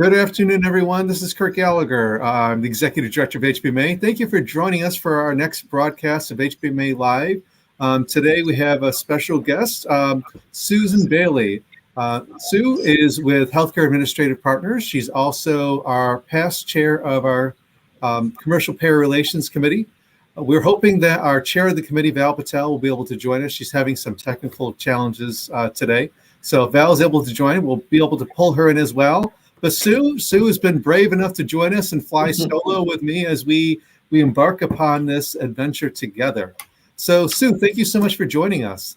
Good afternoon, everyone. This is Kirk Gallagher. I'm the Executive Director of HBMA. Thank you for joining us for our next broadcast of HBMA Live. Today we have a special guest, Susan Bailey. Sue is with Healthcare Administrative Partners. She's also our past chair of our Commercial Payer Relations Committee. We're hoping that our chair of the committee, Val Patel, will be able to join us. She's having some technical challenges today. So if Val is able to join, we'll be able to pull her in as well. But Sue has been brave enough to join us and fly solo with me as we embark upon this adventure together. So Sue, thank you so much for joining us.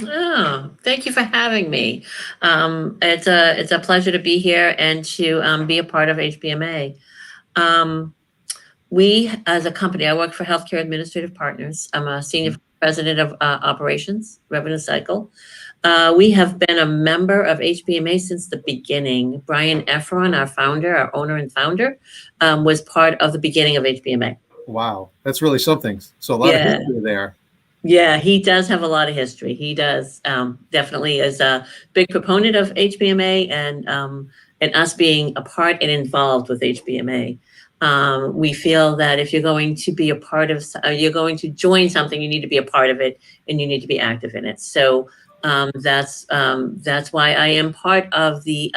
Oh, thank you for having me. It's a pleasure to be here and to be a part of HBMA. We, as a company, I work for Healthcare Administrative Partners. I'm a senior president of operations, revenue cycle. We have been a member of HBMA since the beginning. Brian Efron, our founder, our owner and founder, was part of the beginning of HBMA. Wow, that's really something. So a lot of history there. Yeah, he does have a lot of history. He does definitely is a big proponent of HBMA and us being a part and involved with HBMA. We feel that if you're going to be a part of, you're going to join something, you need to be a part of it and you need to be active in it. So that's why I am part of the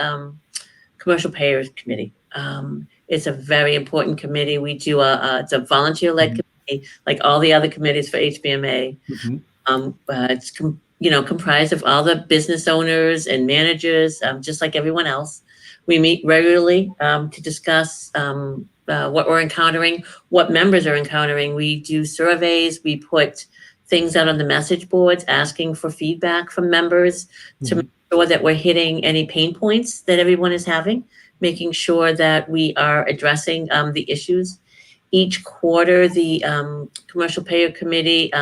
Commercial Payers Committee. It's a very important committee. We do it's a volunteer-led committee, like all the other committees for HBMA. It's comprised of all the business owners and managers, just like everyone else. We meet regularly to discuss what we're encountering, what members are encountering. We do surveys. We put things out on the message boards, asking for feedback from members to make sure that we're hitting any pain points that everyone is having, making sure that we are addressing the issues. Each quarter, the Commercial Payer Committee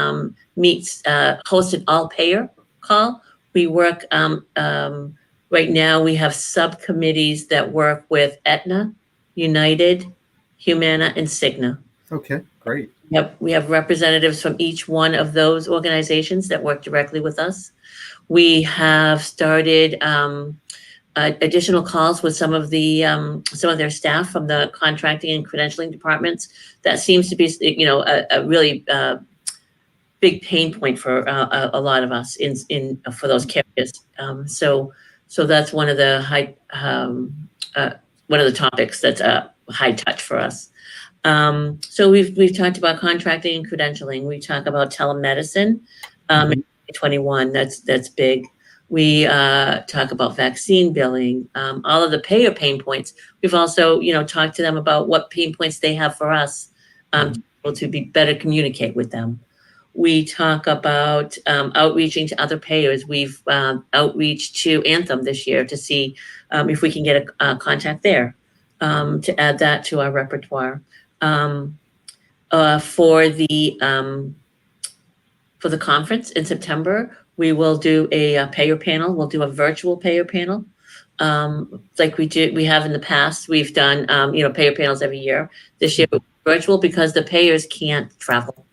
meets, hosts an all-payer call. We work, right now we have subcommittees that work with Aetna, United, Humana, and Cigna. Okay, great. Yep, we have representatives from each one of those organizations that work directly with us. We have started additional calls with some of their staff from the contracting and credentialing departments. That seems to be, a really big pain point for a lot of us for those carriers. So that's one of the topics that's high touch for us. So we've talked about contracting and credentialing. We talk about telemedicine. In 2021, that's big. We talk about vaccine billing, all of the payer pain points. We've also, talked to them about what pain points they have for us to be better communicate with them. We talk about outreaching to other payers. We've outreached to Anthem this year to see if we can get a contact there to add that to our repertoire. For the conference in September, we will do a payer panel. We'll do a virtual payer panel, like we have in the past. We've done payer panels every year. This year virtual because the payers can't travel.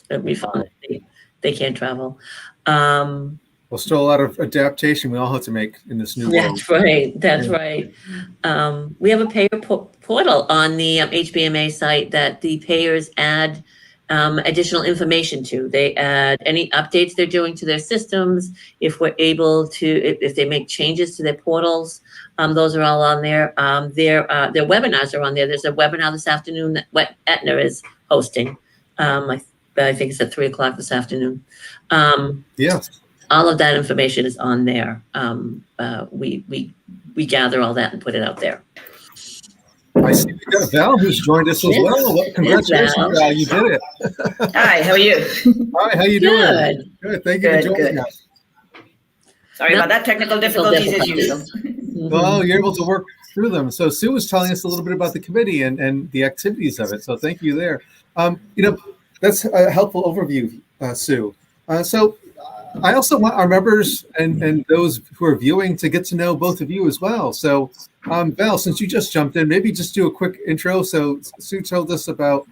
We found that they can't travel. Well, still a lot of adaptation we all have to make in this new world. That's right. That's right. We have a payer portal on the HBMA site that the payers add additional information to. They add any updates they're doing to their systems. If we're able to, if they make changes to their portals, those are all on there. Their webinars are on there. There's a webinar this afternoon that Aetna is hosting. I think it's at 3:00 this afternoon. Yes. All of that information is on there. We gather all that and put it out there. I see we got Val who's joined us as well. Congratulations, Val. You did it. Hi, how are you? Hi, how you doing? Good. Thank you for joining us. Sorry about that. Technical difficulties as usual. Well, you're able to work through them. So Sue was telling us a little bit about the committee and the activities of it. So thank you there. That's a helpful overview, Sue. So I also want our members and those who are viewing to get to know both of you as well. So Val, since you just jumped in, maybe just do a quick intro. So Sue told us about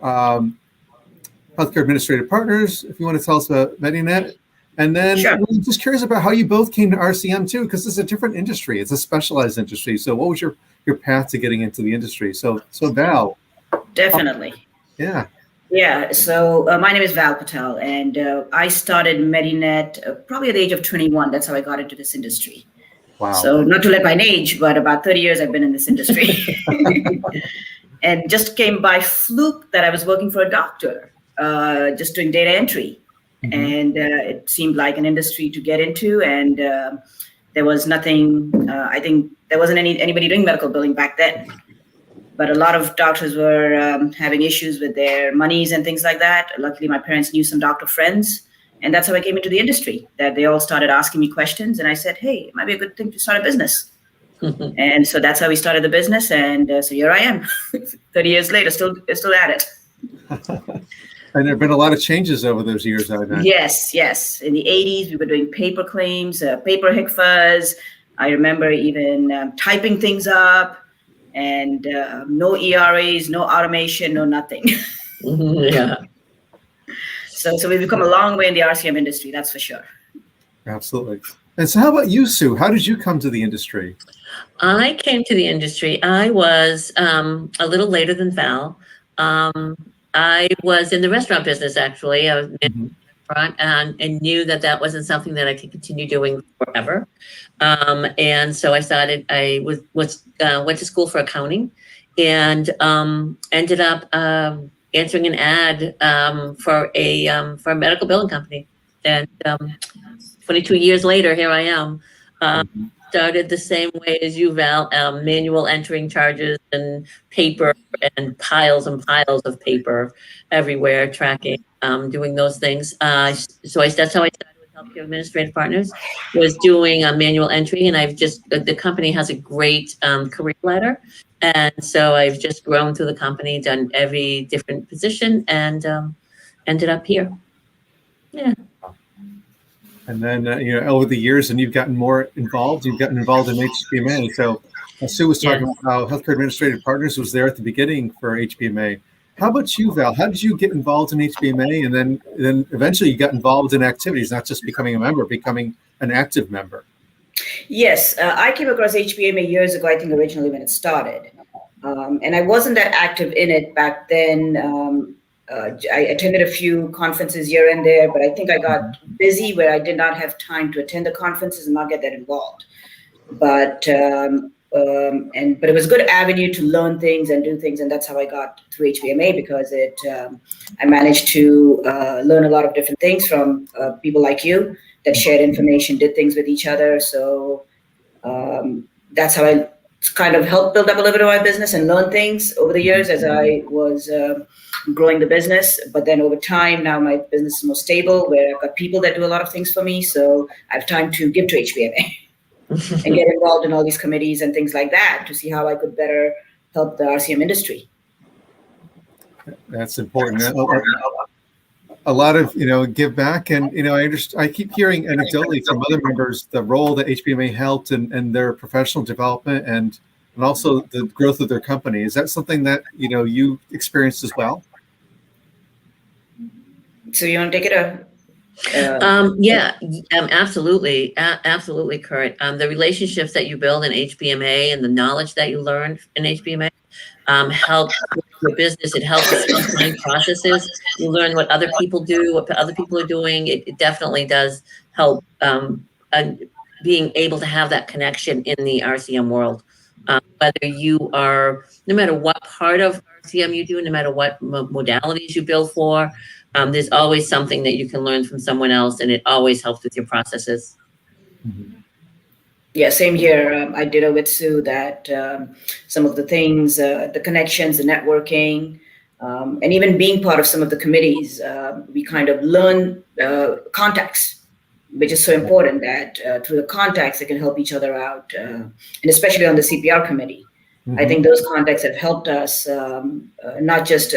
Healthcare Administrative Partners. If you want to tell us about MediNet, And then Sure. I'm just curious about how you both came to RCM too, because it's a different industry. It's a specialized industry. So what was your path to getting into the industry? So Val, Definitely. yeah. Yeah, so my name is Val Patel, and I started Medinet probably at the age of 21. That's how I got into this industry. Wow. So not to let my age, but about 30 years I've been in this industry. And just came by fluke that I was working for a doctor, just doing data entry. Mhm. And it seemed like an industry to get into. And there was nothing, I think there wasn't anybody doing medical billing back then. But a lot of doctors were having issues with their monies and things like that. Luckily, my parents knew some doctor friends. And that's how I came into the industry, that they all started asking me questions. And I said, hey, it might be a good thing to start a business. And so that's how we started the business. And so here I am, 30 years later, still at it. And there have been a lot of changes over those years, I imagine. Yes. In the 80s, we were doing paper claims, paper HICFAs. I remember even typing things up, and no ERAs, no automation, no nothing. Yeah. So we've become a long way in the RCM industry, that's for sure. Absolutely. And so how about you, Sue? How did you come to the industry? I came to the industry. I was a little later than Val. I was in the restaurant business, actually. I was in Mhm. the restaurant and knew that wasn't something that I could continue doing forever. And so I started, went to school for accounting and ended up answering an ad for a medical billing company. And 22 years later, here I am. Mhm. Started the same way as you, Val, manual entering charges and paper and piles of paper everywhere, tracking, doing those things. So that's how I started with Healthcare Administrative Partners, was doing manual entry. And the company has a great career ladder. And so I've just grown through the company, done every different position, and ended up here. Yeah. And then, over the years, and you've gotten more involved. You've gotten involved in HBMA. So Sue was talking about how Healthcare Administrative Partners was there at the beginning for HBMA. How about you, Val? How did you get involved in HBMA? And then eventually you got involved in activities, not just becoming a member, becoming an active member. Yes, I came across HBMA years ago, I think originally when it started. And I wasn't that active in it back then. I attended a few conferences here and there, but I think I got busy where I did not have time to attend the conferences and not get that involved. But it was a good avenue to learn things and do things, and that's how I got through HBMA, because I managed to learn a lot of different things from people like you that shared information, did things with each other. So that's how I kind of helped build up a little bit of my business and learn things over the years as I was growing the business. But then over time, now my business is more stable, where I've got people that do a lot of things for me. So I have time to give to HBMA and get involved in all these committees and things like that to see how I could better help the RCM industry. That's important. A lot of give back, and I keep hearing anecdotally from other members the role that HBMA helped in their professional development and also the growth of their company. Is that something that you experienced as well? So you want to take it? Yeah, absolutely, absolutely, Kurt. The relationships that you build in HBMA and the knowledge that you learn in HBMA helps your business. It helps streamline processes. You learn what other people do, what other people are doing. It definitely does help being able to have that connection in the RCM world. Whether you are, no matter what part of RCM you do, no matter what modalities you build for, there's always something that you can learn from someone else, and it always helps with your processes. Mm-hmm. Yeah, same here. I did it with Sue that some of the things, the connections, the networking, and even being part of some of the committees, we kind of learn contacts, which is so important that through the contacts, they can help each other out. And especially on the CPR committee. Mm-hmm. I think those contacts have helped us not just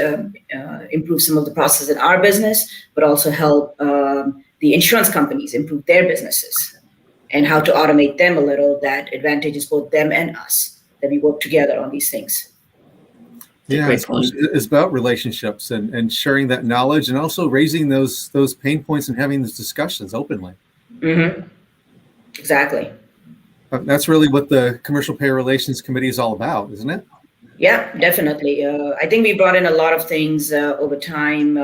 improve some of the processes in our business, but also help the insurance companies improve their businesses. And how to automate them a little, that advantages both them and us, that we work together on these things. It's a great point. It's about relationships and sharing that knowledge, and also raising those pain points and having those discussions openly. Mm-hmm. Exactly. That's really what the Commercial Payer Relations Committee is all about, isn't it? Yeah, definitely. I think we brought in a lot of things over time.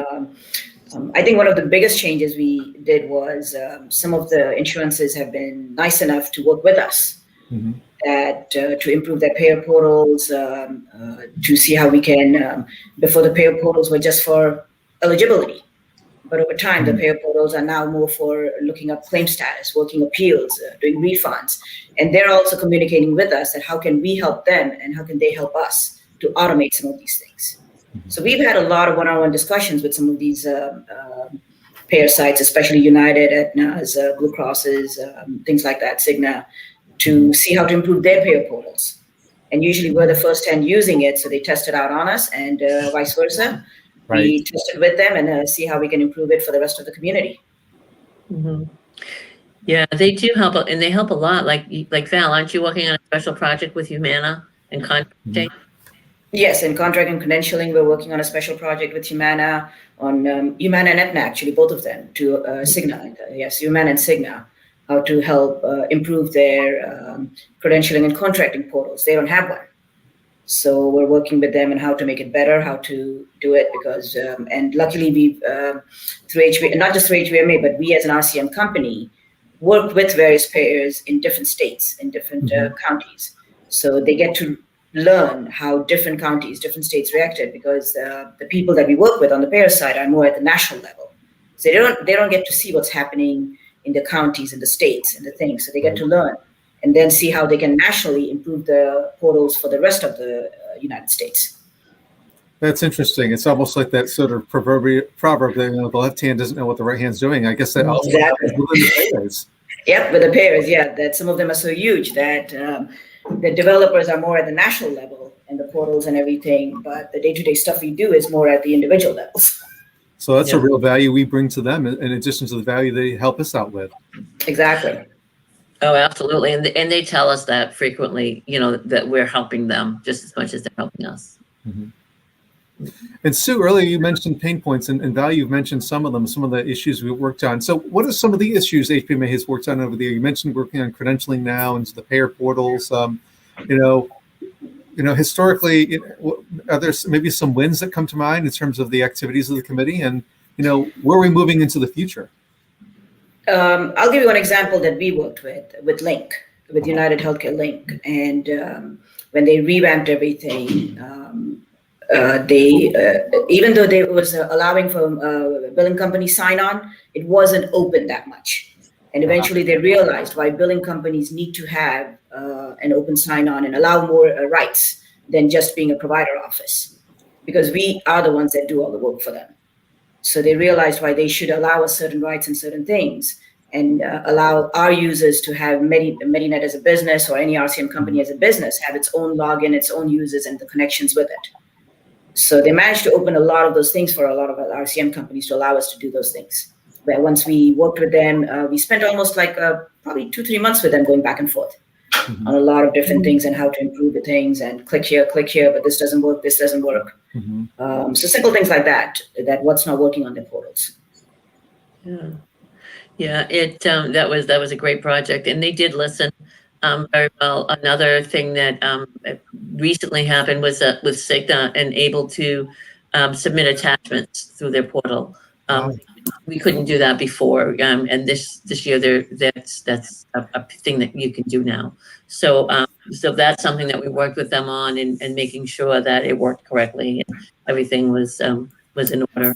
I think one of the biggest changes we did was some of the insurances have been nice enough to work with us. Mm-hmm. That to improve their payer portals, to see how we can. Before the payer portals were just for eligibility, but over time the payer portals are now more for looking up claim status, working appeals, doing refunds, and they're also communicating with us that how can we help them and how can they help us to automate some of these things. So we've had a lot of one-on-one discussions with some of these payer sites, especially United, Aetna's, Blue Crosses, things like that, Cigna, to see how to improve their payer portals. And usually we're the first hand using it, so they test it out on us, and vice versa. Right. We test it with them and see how we can improve it for the rest of the community. Mm-hmm. Yeah, they do help, and they help a lot. Like Val, aren't you working on a special project with Humana and contracting? Yes, in contract and credentialing, we're working on a special project with Humana on Humana and Aetna, actually, both of them, to Cigna. Yes, Humana and Cigna, how to help improve their credentialing and contracting portals. They don't have one. So we're working with them on how to make it better, how to do it, because, and luckily we've, through HBMA, not just through HBMA, but we as an RCM company work with various payers in different states, in different counties. So they get to learn how different counties, different states reacted, because the people that we work with on the payer side are more at the national level. So they don't get to see what's happening in the counties and the states and the things. So they get to learn and then see how they can nationally improve the portals for the rest of the United States. That's interesting. It's almost like that sort of proverb that the left hand doesn't know what the right hand's doing. I guess that also happens within the payers. Yep, with the payers, yeah, that some of them are so huge that the developers are more at the national level and the portals and everything, but the day-to-day stuff we do is more at the individual levels. So that's a real value we bring to them in addition to the value they help us out with. Exactly. Oh, absolutely. And they tell us that frequently, that we're helping them just as much as they're helping us. Mm-hmm. And Sue, earlier you mentioned pain points, and Val, you've mentioned some of them, some of the issues we worked on. So what are some of the issues HBMA has worked on over there? You mentioned working on credentialing now into the payer portals. Historically, are there maybe some wins that come to mind in terms of the activities of the committee, and where are we moving into the future? I'll give you one example that we worked with Link, with United Healthcare Link, and when they revamped everything, they even though they was allowing for billing company sign-on, it wasn't open that much, and eventually they realized why billing companies need to have an open sign-on and allow more rights than just being a provider office, because we are the ones that do all the work for them. So they realized why they should allow us certain rights and certain things, and allow our users to have Medinet as a business, or any RCM company as a business, have its own login, its own users, and the connections with it. So they managed to open a lot of those things for a lot of RCM companies to allow us to do those things. But once we worked with them, we spent almost like probably 2-3 months with them going back and forth on a lot of different things and how to improve the things, and click here, but this doesn't work, this doesn't work. So simple things like that what's not working on their portals. Yeah, that was a great project, and they did listen very well. Another thing that recently happened was with Cigna and able to submit attachments through their portal. We couldn't do that before, and this year that's a thing that you can do now. So that's something that we worked with them on, and making sure that it worked correctly and everything was in order.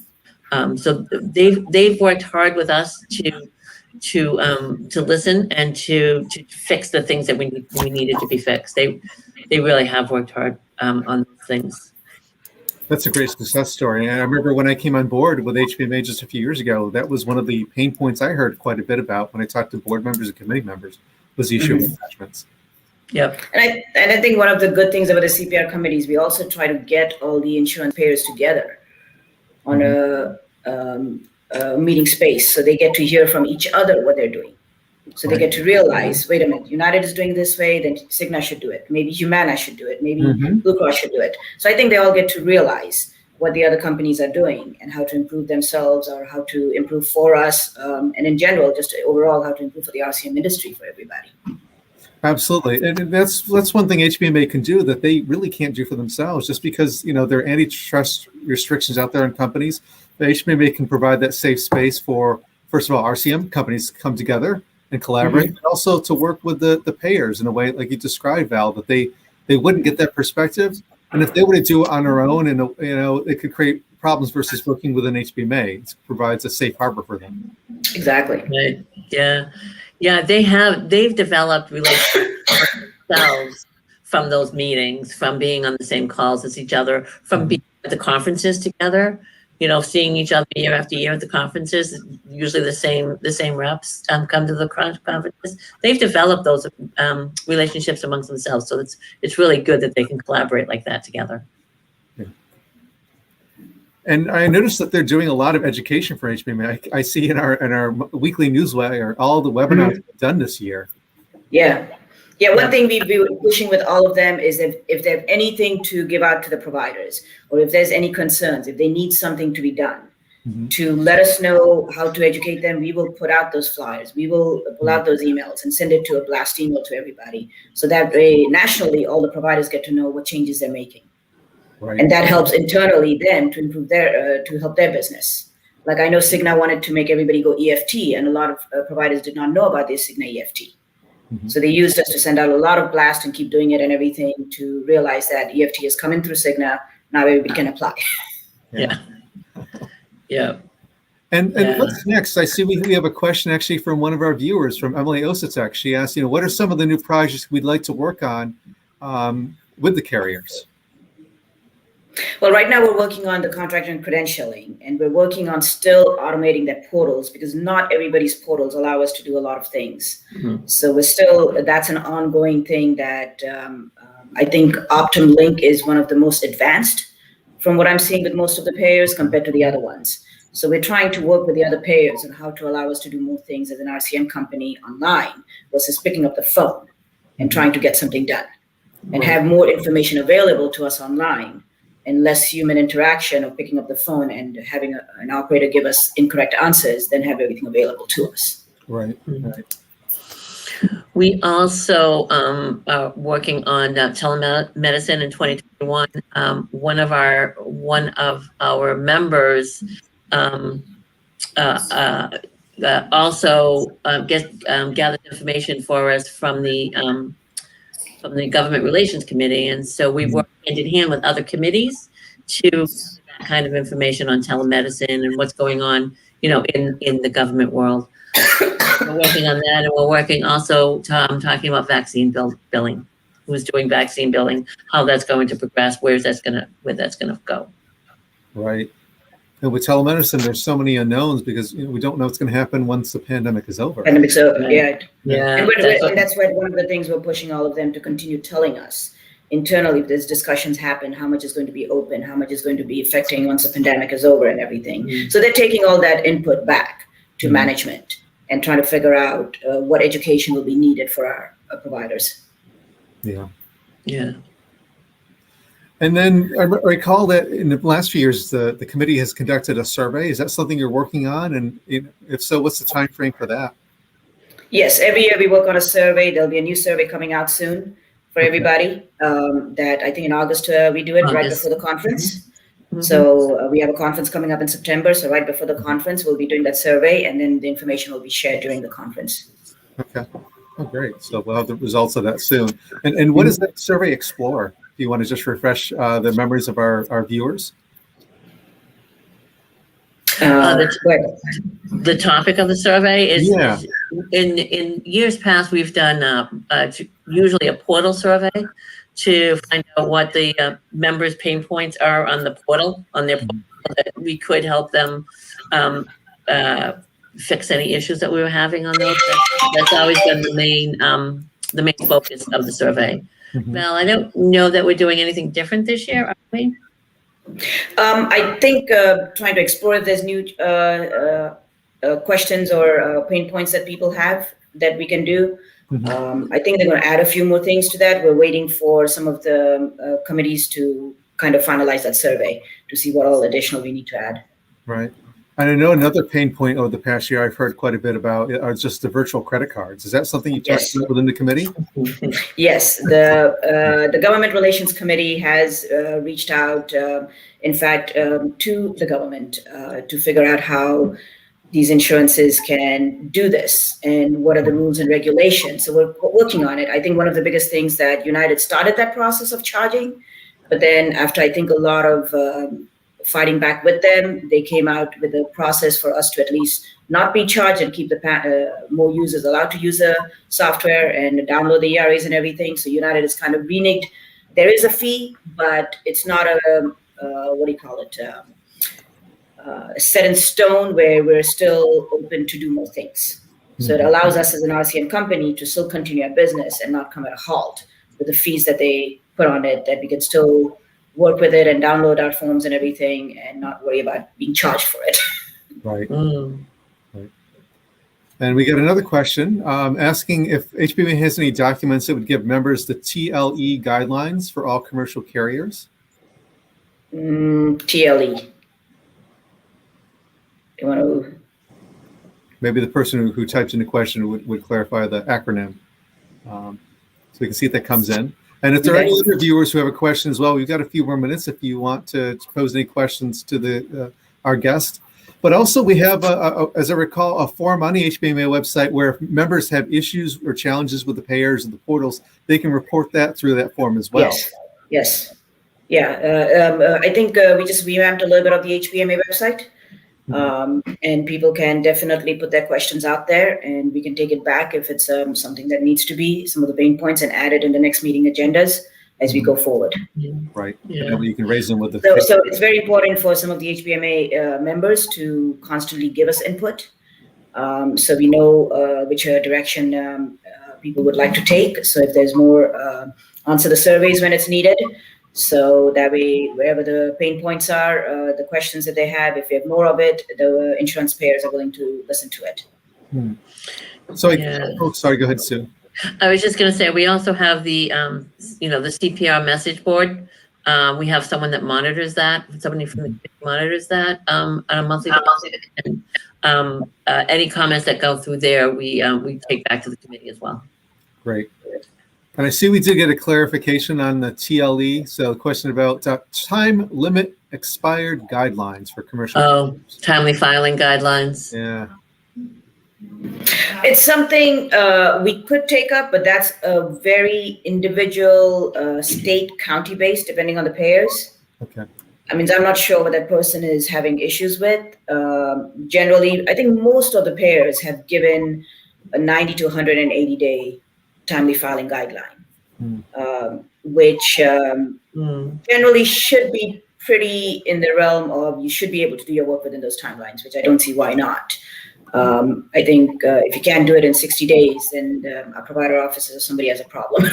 So they've worked hard with us to listen and to fix the things that we needed to be fixed. They really have worked hard on those things. That's a great success story. And I remember when I came on board with HBMA just a few years ago, that was one of the pain points I heard quite a bit about when I talked to board members and committee members, was the issue of attachments. Yep. And I think one of the good things about the CPR committees, we also try to get all the insurance payers together on a meeting space, so they get to hear from each other what they're doing. So they get to realize, wait a minute, United is doing this way, then Cigna should do it. Maybe Humana should do it. Maybe Blue Cross should do it. So I think they all get to realize what the other companies are doing and how to improve themselves or how to improve for us. And in general, just overall, how to improve for the RCM industry for everybody. Absolutely. And that's one thing HBMA can do that they really can't do for themselves, just because, there are antitrust restrictions out there in companies. The HBMA can provide that safe space for, first of all, RCM companies to come together and collaborate, but also to work with the payers in a way, like you described, Val, that they wouldn't get that perspective. And if they were to do it on their own, and it could create problems versus working with an HBMA. It provides a safe harbor for them. Exactly. Right. Yeah. They've developed relationships themselves from those meetings, from being on the same calls as each other, from being at the conferences together. Seeing each other year after year at the conferences. Usually the same reps come to the conferences. They've developed those relationships amongst themselves, so it's really good that they can collaborate like that together. Yeah. And I noticed that they're doing a lot of education for HBMA. I see in our weekly newsletter all the webinars they've done this year. Yeah, one thing we've been pushing with all of them is if they have anything to give out to the providers, or if there's any concerns, if they need something to be done, to let us know how to educate them. We will put out those flyers. We will pull out those emails and send it to a blast email to everybody. So that way, nationally, all the providers get to know what changes they're making. Right. And that helps internally them to improve to help their business. Like I know Cigna wanted to make everybody go EFT, and a lot of providers did not know about this Cigna EFT. So they used us to send out a lot of blast and keep doing it and everything to realize that EFT is coming through Cigna. Now everybody can apply. Yeah. And what's next? I see we have a question actually from one of our viewers, from Emily Ositek. She asked, what are some of the new projects we'd like to work on with the carriers? Well, right now we're working on the contract and credentialing, and we're working on still automating their portals because not everybody's portals allow us to do a lot of things. So that's an ongoing thing that I think Optum Link is one of the most advanced from what I'm seeing with most of the payers compared to the other ones. So we're trying to work with the other payers on how to allow us to do more things as an RCM company online versus picking up the phone and trying to get something done and have more information available to us online and less human interaction of picking up the phone and having an operator give us incorrect answers than have everything available to us. Right. We also are working on telemedicine in 2021. One of our members also gathered information for us from the Government Relations Committee, and so we work hand in hand with other committees to that kind of information on telemedicine and what's going on, in the government world. We're working on that, and we're working also talking about vaccine billing. Who's doing vaccine billing? How that's going to progress? Where that's gonna go? Right. And with telemedicine, there's so many unknowns because we don't know what's going to happen once the pandemic is over. Pandemic's over, right. Yeah. And that's why one of the things we're pushing all of them to continue telling us internally, if there's discussions happen, how much is going to be open, how much is going to be affecting once the pandemic is over and everything. So they're taking all that input back to management and trying to figure out what education will be needed for our providers. Yeah. And then I recall that in the last few years, the committee has conducted a survey. Is that something you're working on? And if so, what's the time frame for that? Yes, every year we work on a survey. There'll be a new survey coming out soon for everybody. That I think in August we do it right before the conference. So we have a conference coming up in September. So right before the conference, we'll be doing that survey, and then the information will be shared during the conference. Okay. Oh, great. So we'll have the results of that soon. And what does that survey explore? Do you want to just refresh the memories of our viewers? The topic of the survey is in years past, we've done usually a portal survey to find out what the members' pain points are on the portal, on their portal, so that we could help them fix any issues that we were having on those. That's always been the main focus of the survey. Val, I don't know that we're doing anything different this year, are we? I think trying to explore if there's new questions or pain points that people have that we can do. Mhm. I think they're going to add a few more things to that. We're waiting for some of the committees to kind of finalize that survey to see what all additional we need to add. Right. And I know another pain point over the past year I've heard quite a bit about are just the virtual credit cards. Is that something you talked Yes. about within the committee? Yes, the Government Relations Committee has reached out, in fact, to the government to figure out how these insurances can do this and what are the rules and regulations. So we're working on it. I think one of the biggest things that United started that process of charging, but then after I think a lot of fighting back with them, they came out with a process for us to at least not be charged and keep the more users allowed to use the software and download the ERAs and everything. So United is kind of reneged. There is a fee, but it's not a what do you call it? Set in stone where we're still open to do more things. So it allows us as an RCN company to still continue our business and not come at a halt with the fees that they put on it, that we can still work with it and download our forms and everything and not worry about being charged for it. Right. Right. And we got another question asking if HBMA has any documents that would give members the TLE guidelines for all commercial carriers. TLE. You want to? Maybe the person who typed in the question would clarify the acronym. So we can see if that comes in. And if there are any other viewers who have a question as well, we've got a few more minutes if you want to pose any questions to our guest. But also we have, as I recall, a form on the HBMA website where if members have issues or challenges with the payers and the portals, they can report that through that form as well. Yes. Yeah. I think we just revamped a little bit of the HBMA website. And people can definitely put their questions out there and we can take it back if it's something that needs to be, some of the pain points, and add it in the next meeting agendas as we go forward. Right. Yeah. And you can raise them with the so it's very important for some of the HBMA members to constantly give us input so we know which direction people would like to take. So if there's more, answer the surveys when it's needed. So that way, wherever the pain points are, the questions that they have, if we have more of it, the insurance payers are willing to listen to it. So, sorry, go ahead, Sue. I was just going to say, we also have the, the CPR message board. We have someone that monitors that, somebody from the committee monitors that on a monthly basis. And any comments that go through there, we take back to the committee as well. Great. And I see we did get a clarification on the TLE. So a question about time limit expired guidelines for commercial. Oh, timely filing guidelines. Yeah. It's something we could take up, but that's a very individual state, county based, depending on the payers. Okay. I mean, I'm not sure what that person is having issues with. Generally, I think most of the payers have given a 90 to 180 day timely filing guideline, which generally should be pretty in the realm of you should be able to do your work within those timelines, which I don't see why not. I think if you can't do it in 60 days, then our provider offices or somebody has a problem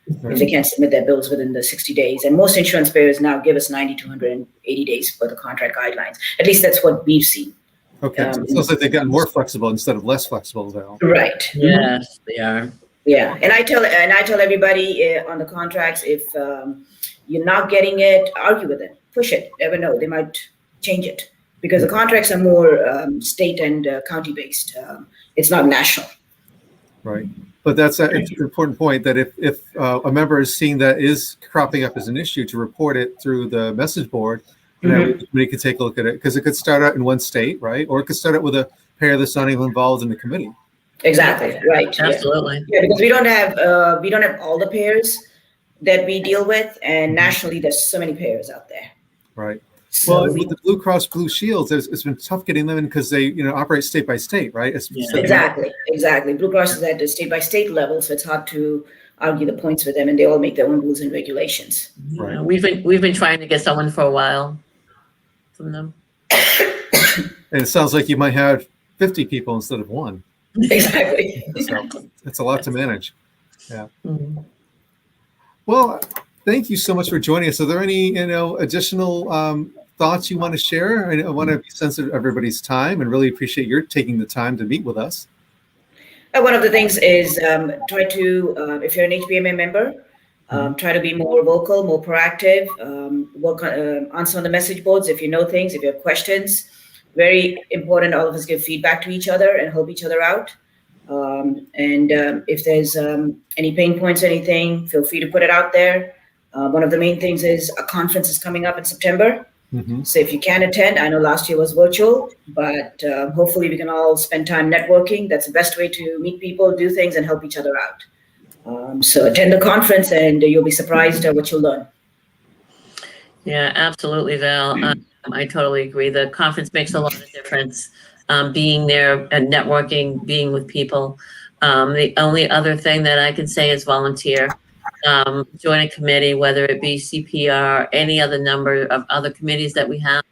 if they can't submit their bills within the 60 days. And most insurance payers now give us 90 to 180 days for the contract guidelines. At least that's what we've seen. Okay, so it sounds like they've gotten more flexible instead of less flexible now. Right. Yes, they are. Yeah, and I tell everybody on the contracts, if you're not getting it, argue with them, push it. Never know, they might change it because the contracts are more state and county based. It's not national. Right, but that's an important point that if a member is seeing that is cropping up as an issue, to report it through the message board, and we could take a look at it because it could start out in one state, right, or it could start out with a payer that's not even involved in the committee. Exactly. Right. Absolutely. Yeah, because we don't have all the payers that we deal with, and nationally there's so many payers out there. Right. So well, with the Blue Cross Blue Shields, it's been tough getting them in because they operate state by state, right? Exactly. Blue Cross is at the state by state level, so it's hard to argue the points with them, and they all make their own rules and regulations. Right. We've been trying to get someone for a while from them. And it sounds like you might have 50 people instead of one. Exactly. So it's a lot to manage. Yeah. Well, thank you so much for joining us. Are there any additional thoughts you want to share? I want to be sensitive to everybody's time and really appreciate your taking the time to meet with us. One of the things is try to, if you're an HBMA member, try to be more vocal, more proactive, work on, answer on the message boards if you know things, if you have questions. Very important, all of us give feedback to each other and help each other out. If there's any pain points or anything, feel free to put it out there. One of the main things is a conference is coming up in September. So if you can attend, I know last year was virtual, but hopefully we can all spend time networking. That's the best way to meet people, do things, and help each other out. So attend the conference and you'll be surprised at what you'll learn. Yeah, absolutely, Val. I totally agree. The conference makes a lot of difference. Being there and networking, being with people. The only other thing that I can say is volunteer. Join a committee, whether it be CPR, any other number of other committees that we have.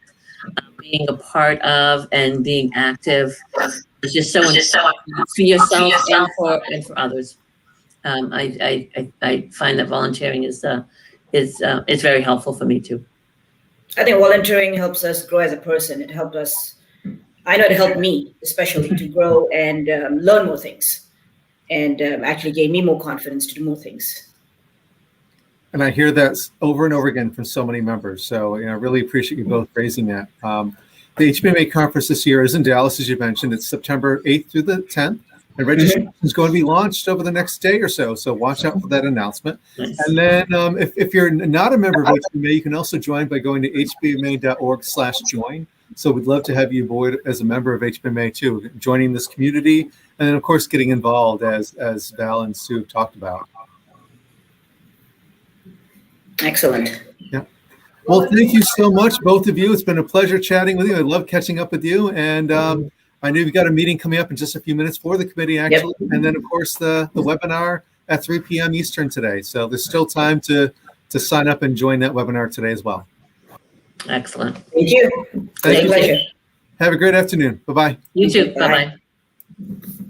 Being a part of and being active is just so important for yourself and for others. I find that volunteering is very helpful for me too. I think volunteering helps us grow as a person. It helped us. I know it helped me especially to grow and learn more things, and actually gave me more confidence to do more things. And I hear that over and over again from so many members. So, I really appreciate you both raising that. The HBMA conference this year is in Dallas, as you mentioned. It's September 8th through the 10th. And registration is going to be launched over the next day or so. So watch out for that announcement. Nice. And then if you're not a member of HBMA, you can also join by going to hbma.org/join. So we'd love to have you aboard as a member of HBMA too, joining this community. And then, of course, getting involved as Val and Sue talked about. Excellent. Yeah. Well, thank you so much, both of you. It's been a pleasure chatting with you. I love catching up with you. And I know we've got a meeting coming up in just a few minutes for the committee, actually. Yep. And then, of course, the webinar at 3 p.m. Eastern today. So there's still time to sign up and join that webinar today as well. Excellent. Thank you. Thank you. Pleasure. Have a great afternoon. Bye-bye. You too. Bye-bye.